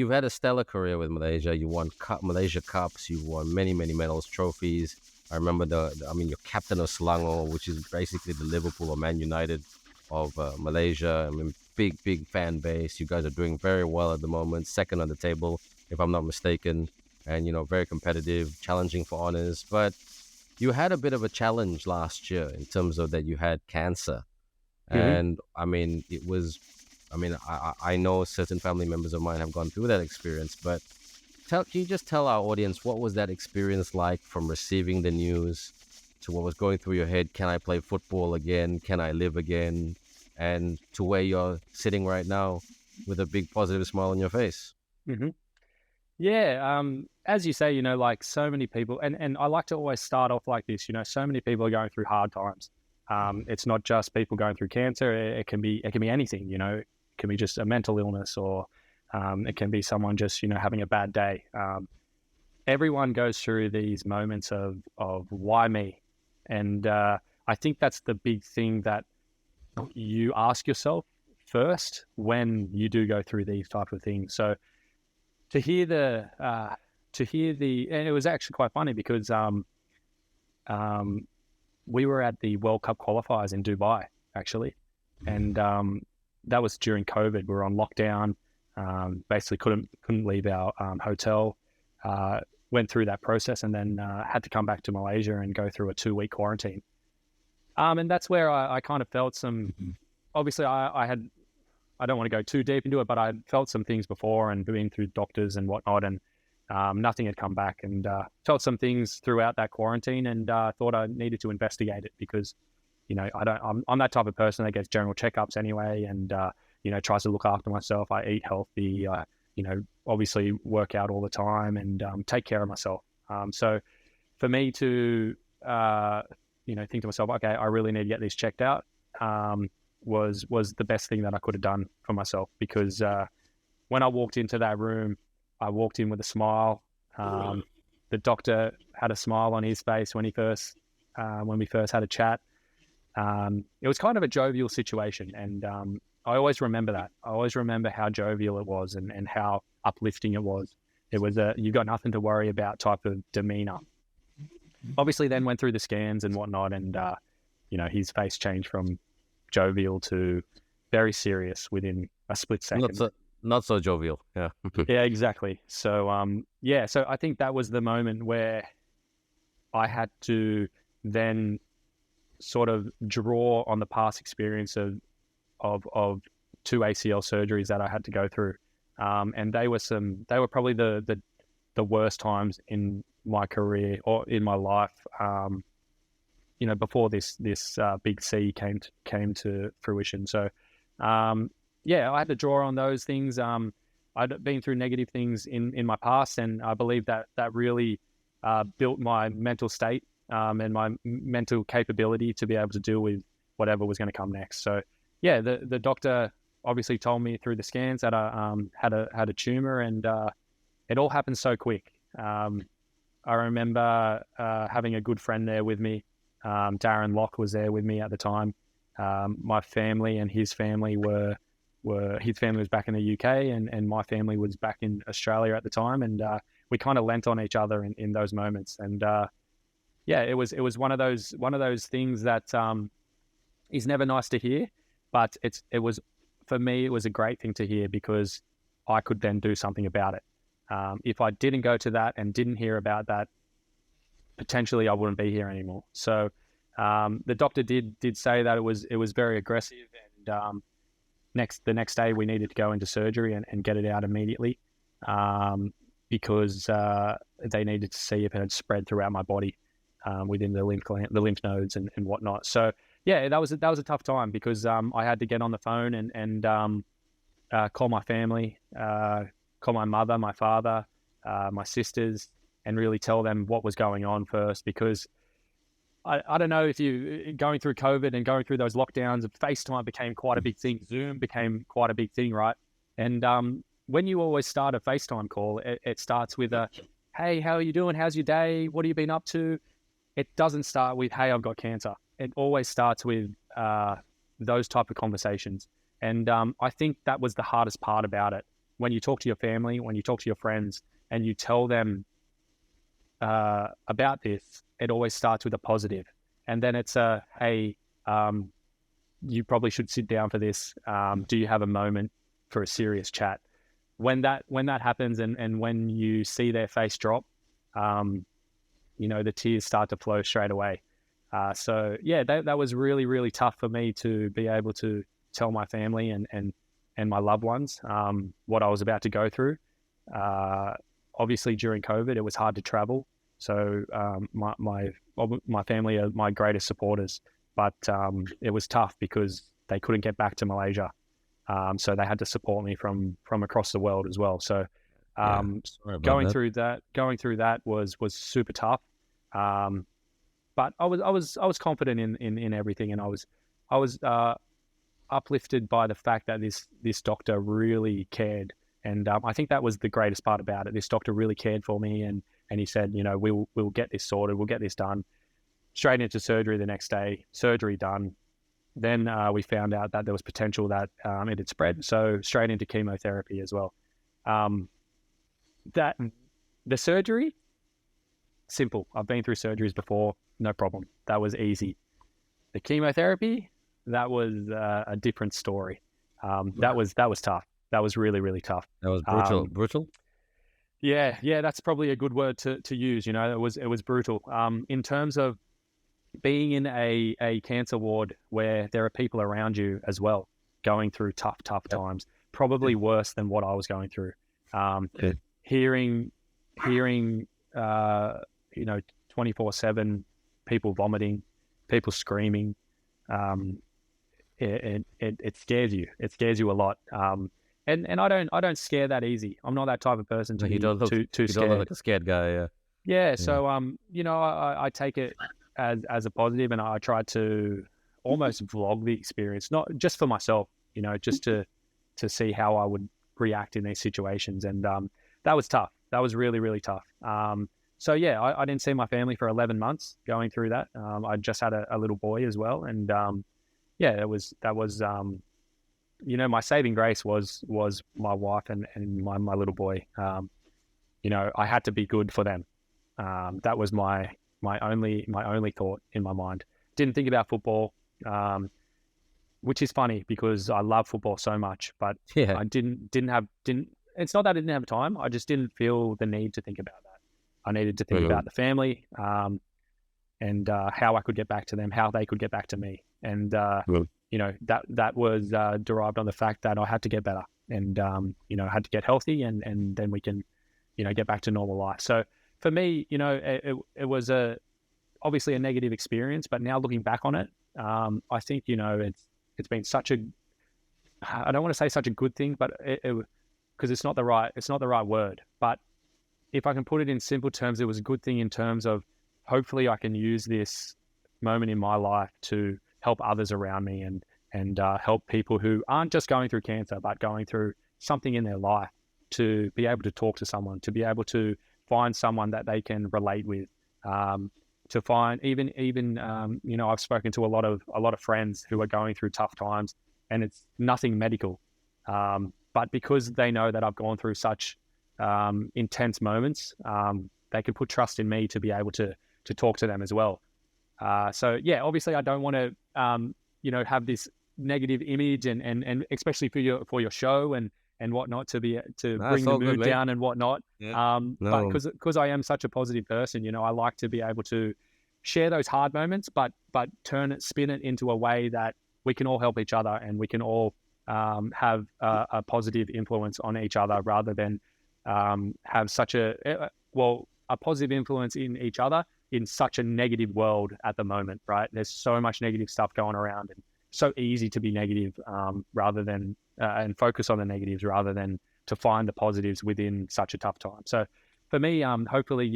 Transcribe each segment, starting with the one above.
you've had a stellar career with Malaysia. You won Malaysia Cups. You won many, many medals, trophies. I remember you're captain of Selangor, which is basically the Liverpool or Man United of Malaysia. I mean, big, big fan base. You guys are doing very well at the moment, second on the table, if I'm not mistaken, and, very competitive, challenging for honors. But you had a bit of a challenge last year in terms of that you had cancer. Mm-hmm. And I know certain family members of mine have gone through that experience, but can you just tell our audience what was that experience like from receiving the news to what was going through your head? Can I play football again? Can I live again? And to where you're sitting right now with a big positive smile on your face. Mm-hmm. Yeah, as you say, like so many people, and I like to always start off like this, so many people are going through hard times. It's not just people going through cancer. It can be anything, it can be just a mental illness, or it can be someone just, having a bad day. Everyone goes through these moments of why me? And I think that's the big thing that you ask yourself first when you do go through these type of things. So to hear and it was actually quite funny because we were at the World Cup qualifiers in Dubai, actually. And that was during COVID. We were on lockdown, basically couldn't leave our hotel, went through that process, and then had to come back to Malaysia and go through a 2-week quarantine. And that's where I kind of felt some, obviously I don't want to go too deep into it, but I felt some things before and been through doctors and whatnot, and nothing had come back, and felt some things throughout that quarantine, and thought I needed to investigate it because, I'm that type of person that gets general checkups anyway, and, tries to look after myself. I eat healthy, obviously work out all the time and take care of myself. So for me to, think to myself, okay, I really need to get this checked out, was the best thing that I could have done for myself, because when I walked into that room, I walked in with a smile. The doctor had a smile on his face when we first had a chat. It was kind of a jovial situation, and I always remember that. I always remember how jovial it was and how uplifting it was. It was you've got nothing to worry about type of demeanor. Obviously then went through the scans and whatnot, and his face changed from jovial to very serious within a split second. Not so jovial. Yeah. Yeah, exactly. So so I think that was the moment where I had to then sort of draw on the past experience of 2 ACL surgeries that I had to go through, and they were probably the worst times in my career or in my life. Before this big C came to fruition. So, I had to draw on those things. I'd been through negative things in my past, and I believe that really built my mental state and my mental capability to be able to deal with whatever was going to come next. So, the doctor obviously told me through the scans that I had a tumor, and it all happened so quick. I remember having a good friend there with me. Darren Locke was there with me at the time. My family and his family his family was back in the UK, and my family was back in Australia at the time, and we kind of lent on each other in those moments. And it was one of those things that is never nice to hear, but it was for me, it was a great thing to hear because I could then do something about it. If I didn't go to that and didn't hear about that, potentially I wouldn't be here anymore. So the doctor did say that it was very aggressive, and the next day we needed to go into surgery and get it out immediately, because they needed to see if it had spread throughout my body within the lymph nodes and whatnot. So that was a tough time because I had to get on the phone and call my family, call my mother, my father, my sisters, and really tell them what was going on first, because I don't know if you going through COVID and going through those lockdowns, FaceTime became quite a big thing. Zoom became quite a big thing, right? And when you always start a FaceTime call, it starts with a, hey, how are you doing? How's your day? What have you been up to? It doesn't start with, hey, I've got cancer. It always starts with those type of conversations. And I think that was the hardest part about it. when you talk to your family, when you talk to your friends, and you tell them about this, it always starts with a positive, and then it's a, hey, you probably should sit down for this. Do you have a moment for a serious chat? When that happens, and when you see their face drop, the tears start to flow straight away. So yeah, that was really, really tough for me to be able to tell my family and my loved ones what I was about to go through. Obviously during COVID, it was hard to travel. So my family are my greatest supporters, but it was tough because they couldn't get back to Malaysia. So they had to support me from across the world as well. So going through that was super tough. But I was confident in everything, and I was uplifted by the fact that this doctor really cared. And I think that was the greatest part about it. This doctor really cared for me, and he said, we'll get this sorted, we'll get this done. Straight into surgery the next day, surgery done. Then we found out that there was potential that it had spread, so straight into chemotherapy as well. That the surgery, simple. I've been through surgeries before, no problem. That was easy. The chemotherapy, that was a different story. That was tough. That was really, really tough. That was brutal. Brutal. Yeah, that's probably a good word to use. It was brutal. In terms of being in a cancer ward where there are people around you as well going through tough times, probably worse than what I was going through. Hearing 24/7 people vomiting, people screaming, it scares you. It scares you a lot. And I don't scare that easy. I'm not that type of person to be too scared. You don't look like a scared guy. Yeah. So I take it as a positive, and I try to almost vlog the experience, not just for myself, just to see how I would react in these situations. And that was tough. That was really, really tough. So yeah, I didn't see my family for 11 months going through that. I just had a little boy as well, and that was my saving grace was my wife and my little boy. I had to be good for them. That was my only thought in my mind. Didn't think about football, which is funny because I love football so much, but I didn't. It's not that I didn't have time. I just didn't feel the need to think about that. I needed to think about the family, and how I could get back to them, how they could get back to me, and that was derived on the fact that I had to get better, and I had to get healthy, and then we can get back to normal life. So for me, it was obviously a negative experience, but now looking back on it, I think it's been such a, I don't want to say such a good thing, but because it's not the right word, but if I can put it in simple terms, it was a good thing in terms of hopefully I can use this moment in my life to help others around me and help people who aren't just going through cancer, but going through something in their life, to be able to talk to someone, to be able to find someone that they can relate with, to find even I've spoken to a lot of friends who are going through tough times, and it's nothing medical, but because they know that I've gone through such intense moments, they can put trust in me to be able to talk to them as well. So yeah, obviously I don't want to have this negative image and especially for your show and whatnot, to bring the mood down and whatnot. But because I am such a positive person, I like to be able to share those hard moments, but spin it into a way that we can all help each other, and we can all have a positive influence on each other, rather than have such a positive influence in each other in such a negative world at the moment, right? There's so much negative stuff going around, and so easy to be negative rather than and focus on the negatives rather than to find the positives within such a tough time. So for me, hopefully,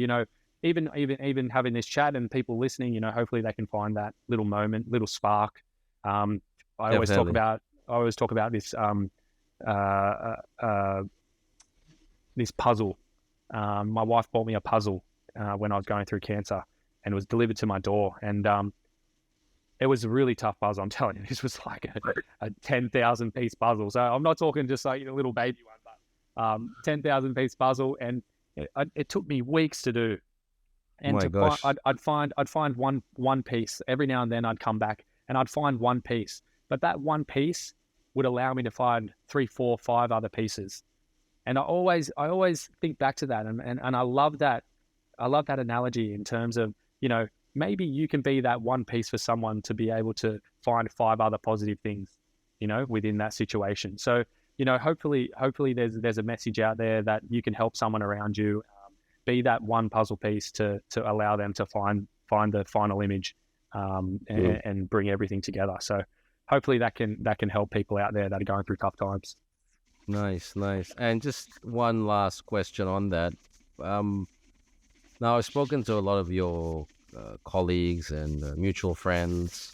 even having this chat and people listening, hopefully they can find that little moment, little spark. I always talk about this this puzzle. My wife bought me a puzzle when I was going through cancer, and it was delivered to my door. And it was a really tough puzzle. I'm telling you, this was like a 10,000 piece puzzle. So I'm not talking just like a little baby one, but 10,000 piece puzzle, and it took me weeks to do. And My to find, gosh. I'd find one piece every now and then. I'd come back and I'd find one piece, but that one piece would allow me to find 3, 4, 5 other pieces. And I always think back to that, and I love that. I love that analogy in terms of, maybe you can be that one piece for someone to be able to find 5 other positive things, within that situation. So, hopefully there's a message out there that you can help someone around you, be that one puzzle piece to allow them to find the final image, and bring everything together. So hopefully that can help people out there that are going through tough times. Nice, nice. And just one last question on that. Now, I've spoken to a lot of your colleagues and mutual friends,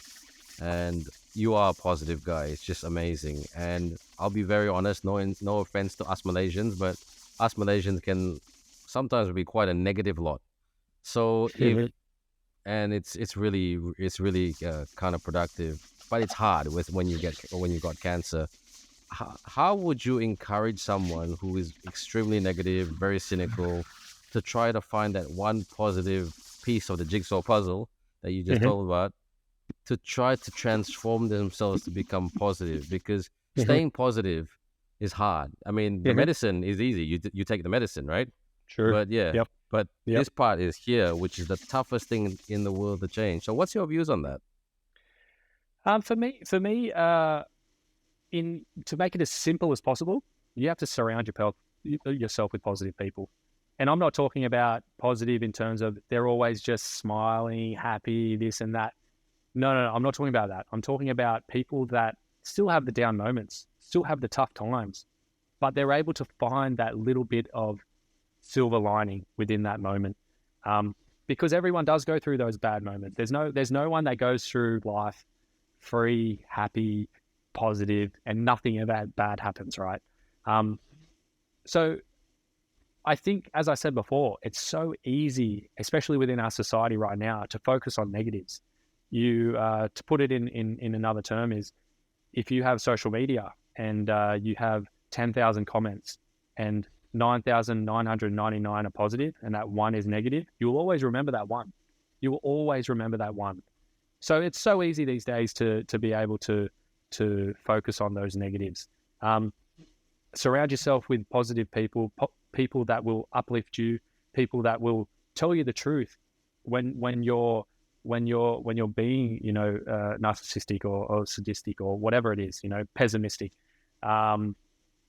and you are a positive guy. It's just amazing. And I'll be very honest, no offense to us Malaysians, but us Malaysians can sometimes be quite a negative lot. So if and it's really kind of productive, but it's hard with when you got cancer. How would you encourage someone who is extremely negative, very cynical, to try to find that one positive piece of the jigsaw puzzle that you just told about, to try to transform themselves to become positive? Because staying positive is hard. I mean, the medicine is easy. You take the medicine, right? Sure. But yeah, Yep. but this part is here, which is the toughest thing in the world to change. So what's your views on that? For me, to make it as simple as possible, you have to surround yourself with positive people. And I'm not talking about positive in terms of they're always just smiling, happy, this and that. No, I'm not talking about that. I'm talking about people that still have the down moments, still have the tough times, but they're able to find that little bit of silver lining within that moment. Because everyone does go through those bad moments. There's no one that goes through life free, happy, positive, and nothing of that bad happens, right? So I think, as I said before, it's so easy, especially within our society right now, to focus on negatives. To put it in another term is, if you have social media and you have 10,000 comments and 9,999 are positive and that one is negative, you'll always remember that one. You will always remember that one. So it's so easy these days to be able to focus on those negatives. Surround yourself with positive people, people that will uplift you, people that will tell you the truth when you're being, narcissistic or sadistic or whatever it is, pessimistic.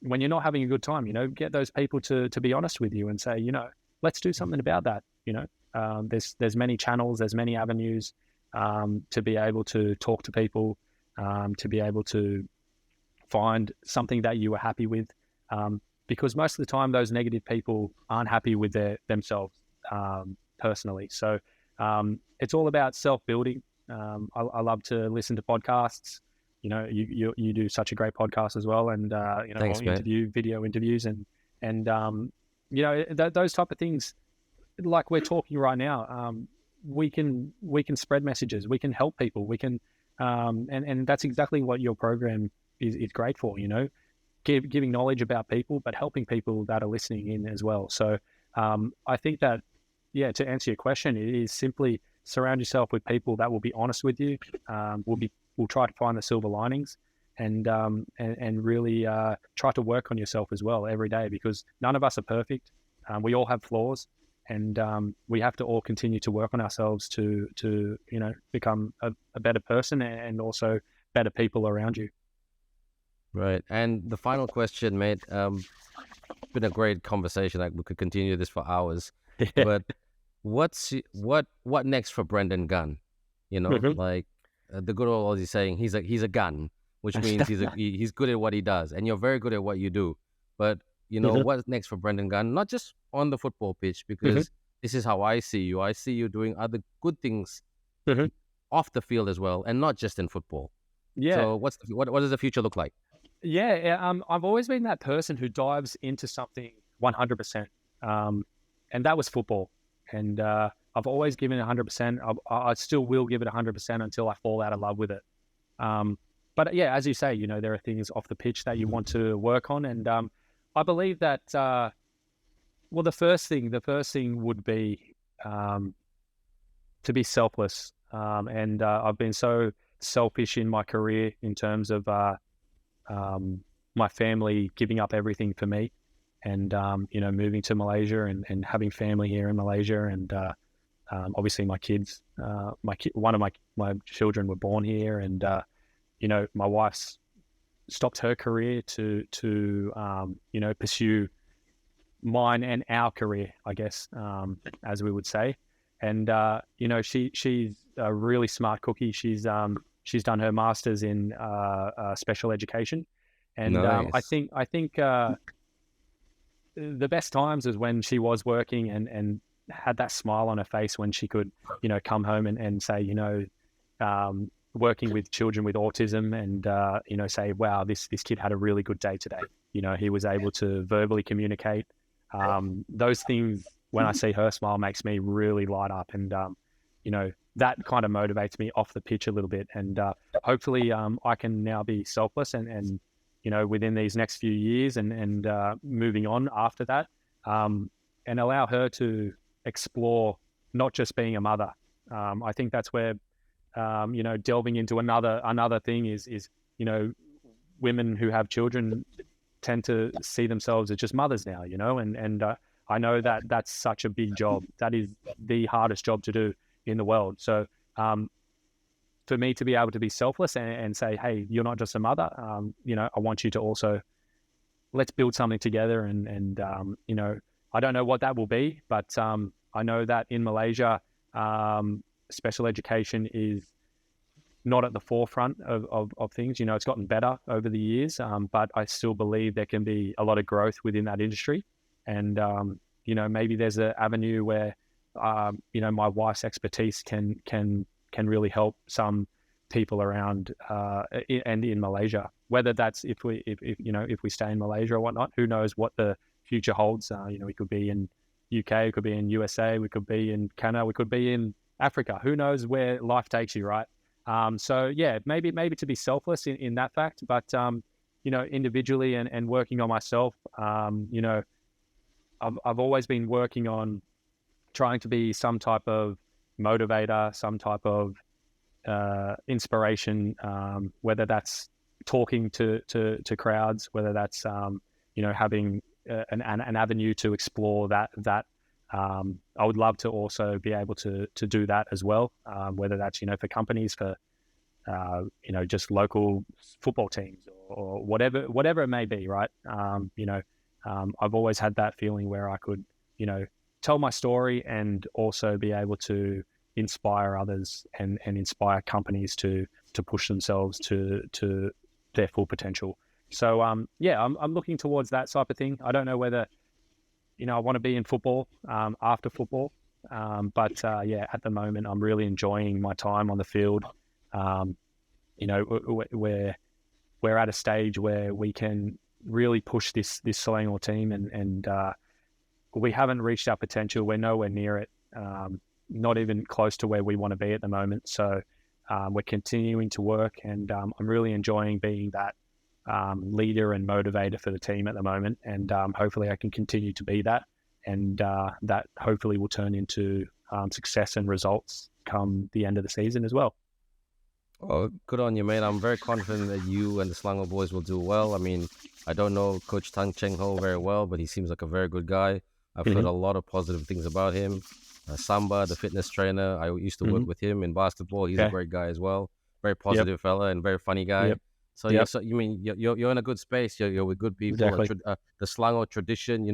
When you're not having a good time, get those people to be honest with you and say, let's do something about that. There's many channels, there's many avenues to be able to talk to people, to be able to find something that you are happy with. Because most of the time, those negative people aren't happy with themselves personally. So it's all about self-building. I love to listen to podcasts. You do such a great podcast as well, and Thanks, video interviews, and those type of things, like we're talking right now. We can spread messages. We can help people. We can, and that's exactly what your program is great for. Giving knowledge about people, but helping people that are listening in as well. So I think that, to answer your question, it is simply surround yourself with people that will be honest with you. Will try to find the silver linings, and really try to work on yourself as well every day, because none of us are perfect. We all have flaws, and we have to all continue to work on ourselves to become a better person, and also better people around you. Right. And the final question, mate, been a great conversation. Like, we could continue this for hours. But what next for Brendan Gan? Like the good old Aussie saying, he's a gun, which means he's good at what he does, and you're very good at what you do. But what's next for Brendan Gan? Not just on the football pitch, because this is how I see you. I see you doing other good things off the field as well, and not just in football. Yeah. So what does the future look like? Yeah. I've always been that person who dives into something 100%. And that was football. And I've always given it 100%. I still will give it 100% until I fall out of love with it. But yeah, as you say, there are things off the pitch that you want to work on. And I believe that, well, the first thing would be to be selfless. And I've been so selfish in my career in terms of my family giving up everything for me, and moving to Malaysia, and having family here in Malaysia, and obviously my kids. One of my children were born here, and my wife's stopped her career to pursue mine and our career, I guess, as we would say. And she's a really smart cookie. She's done her master's in special education, and Nice. I think the best times is when she was working and had that smile on her face when she could come home and say, working with children with autism, and say, wow, this kid had a really good day today. He was able to verbally communicate. Those things, when I see her smile, makes me really light up, and that kind of motivates me off the pitch a little bit. And hopefully I can now be selfless, and within these next few years, and moving on after that, and allow her to explore not just being a mother. I think that's where delving into another thing is women who have children tend to see themselves as just mothers now, and I know that that's such a big job. That is the hardest job to do in the world. So for me to be able to be selfless and say, hey, you're not just a mother, I want you to also, let's build something together. And I don't know what that will be, but I know that in Malaysia, special education is not at the forefront of things. It's gotten better over the years, but I still believe there can be a lot of growth within that industry. And, maybe there's an avenue where, my wife's expertise can really help some people around and in Malaysia, whether that's if we stay in Malaysia or whatnot. Who knows what the future holds? We could be in UK, we could be in USA, we could be in Canada, we could be in Africa. Who knows where life takes you, right? So yeah, maybe to be selfless in that fact, but individually and working on myself. I've always been working on trying to be some type of motivator, some type of inspiration, whether that's talking to crowds, whether that's having an avenue to explore that. I would love to also be able to do that as well, whether that's for companies, for just local football teams, or whatever it may be, right? I've always had that feeling where I could tell my story and also be able to inspire others and inspire companies to push themselves to their full potential. So I'm looking towards that type of thing. I don't know whether I want to be in football after football, but at the moment I'm really enjoying my time on the field. We're at a stage where we can really push this Selangor team, and we haven't reached our potential. We're nowhere near it, not even close to where we want to be at the moment. So we're continuing to work, and I'm really enjoying being that leader and motivator for the team at the moment. And hopefully I can continue to be that, and that hopefully will turn into success and results come the end of the season as well. Oh, good on you, mate. I'm very confident that you and the Selangor boys will do well. I mean, I don't know Coach Tang Cheng Ho very well, but he seems like a very good guy. I've heard a lot of positive things about him. Samba, the fitness trainer, I used to work with him in basketball. He's a great guy as well. Very positive fella and very funny guy. Yep. So yeah, so you mean you're in a good space. You're with good people. Exactly. The Selangor tradition,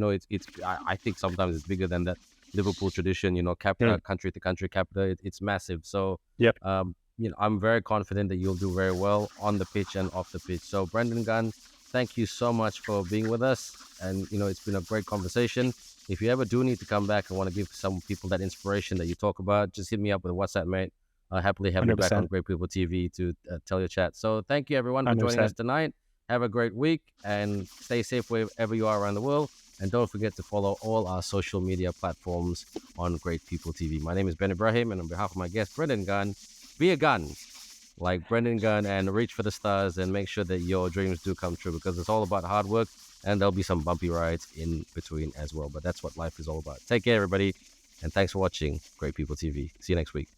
I think sometimes it's bigger than that Liverpool tradition. Country to country capital, it's massive. So I'm very confident that you'll do very well on the pitch and off the pitch. So Brendan Gan, thank you so much for being with us. And, it's been a great conversation. If you ever do need to come back and want to give some people that inspiration that you talk about, just hit me up with a WhatsApp, mate. I'll happily have you back on Great People TV to tell your chat. So thank you, everyone, for 100%. joining us tonight. Have a great week and stay safe wherever you are around the world. And don't forget to follow all our social media platforms on Great People TV. My name is Ben Ibrahim, and on behalf of my guest, Brendan Gan, be a gun like Brendan Gan and reach for the stars and make sure that your dreams do come true, because it's all about hard work and there'll be some bumpy rides in between as well. But that's what life is all about. Take care, everybody, and thanks for watching Great People TV. See you next week.